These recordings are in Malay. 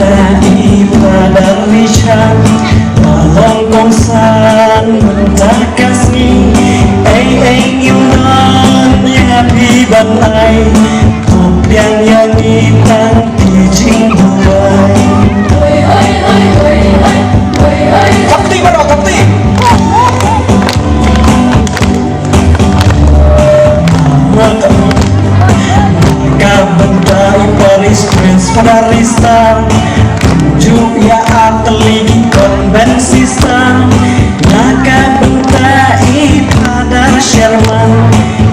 bentai pada lisan balong kongsan mentah kasih yêu non happy bentai yang hitam di jingguai kapti mana kapti maka bentai Paris Prince Padarista juga atlet konvensi star maka bentai Padar Sherman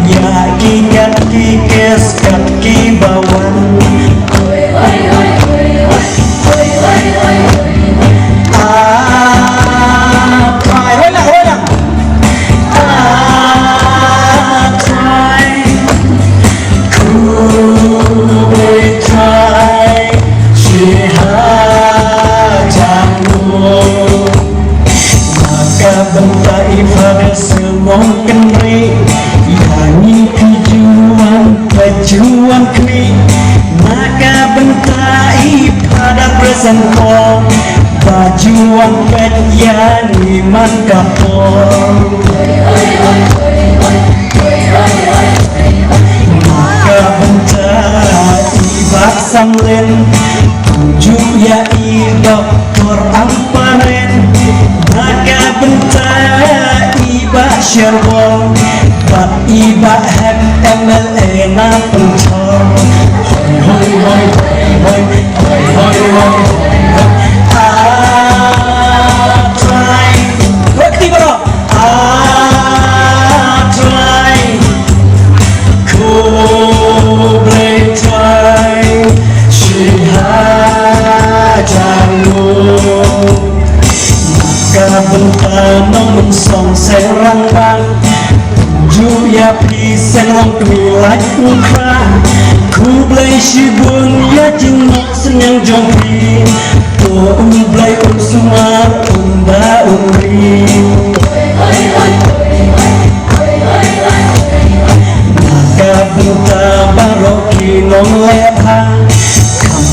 ya ingat kikes kaki bawang bentai pada semongken ri yangi pejuang kri maka bentai pada presentol bajuan pet yani man kapol maka bentai bak samlen tujuh ya doktor amparen maka bentai iba Sherwon bak iba heb MLA na pencor hoi hoi hoi hoi hoi hoi try berarti bro try ku boleh try syihajamu bentanong song serang bang juya pisen hong kemilat ukra ku blay shibun ya jinok senyang jongpi to blay sumar umba umri maka benta baroki nong leha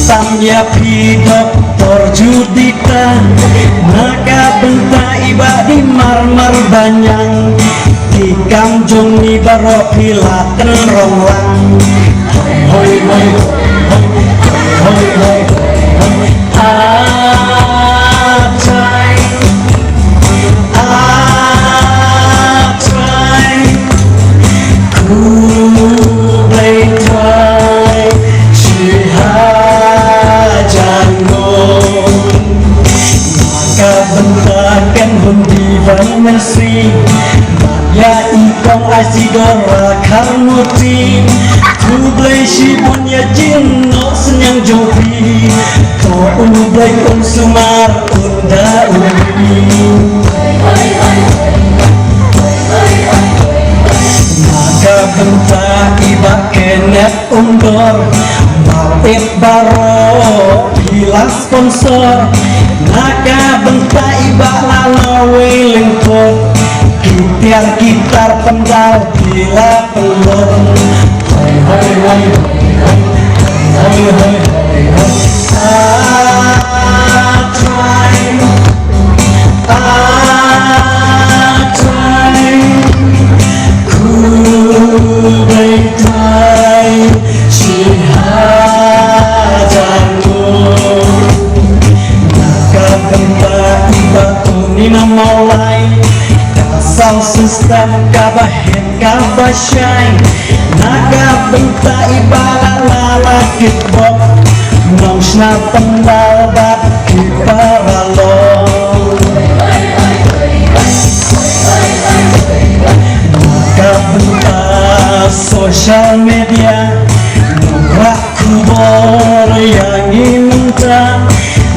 kantam ya pi doktor Judita maka bentai iba di marmar banyang di kamjong ni barok pilaten ronglang hoi hoi hoi hoi hoi atrai ku boleh try syihajangon maka bentakan hundi vanesi ya ikong asidora karmuti ku boleh shibun ya jinok senyang jopi to boleh sumar unda umi maka bentak iba kenet undor balik baro bila sponsor maka bentak iba lalawe lengkot gitar pendal bila pelon hoi hoi hoi hoi hoi hoi try ku boleh try syihajamu maka bentak iba tunina mulai asal sistem kabahin kabasyai naga bentak iba lala kitbok nong sna pendal bat kiparalong maka bentak sosial media nongrak kubor yang minta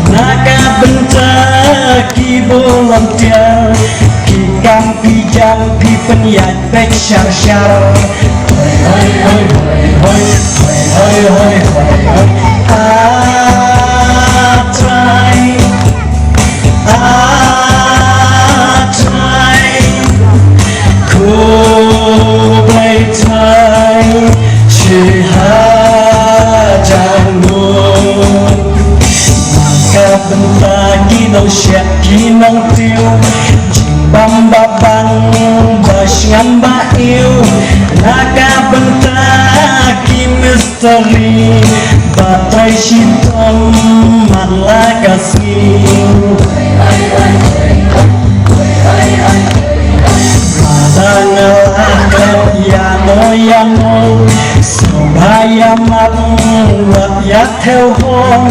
naga bentak kibolontia kikang pijang pipen yat pek syar-syar hoi hoi hoi hoi hoi hoi hoi hoi try ku boleh try syihajamu baterai hitam malah kasih yang supaya buat ya theo hôn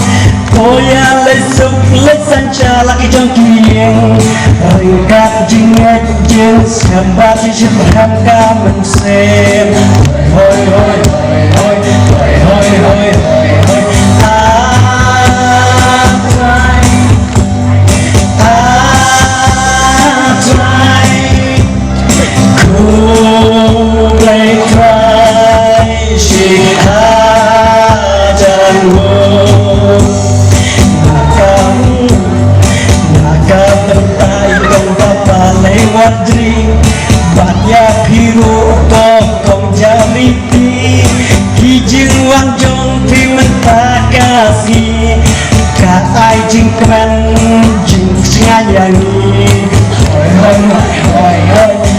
tôi lấy sức lấy sang cha là cái trong kiềng hình cát chính nghe trên xem ba chỉ xem ham ca mình xem thôi thôi thôi thôi thôi thôi thôi thôi banyak biru tokong jamiti hijing wang jong pi mentah kasih ka ai jing keren jing sengayangi hoi hoi hoi hoi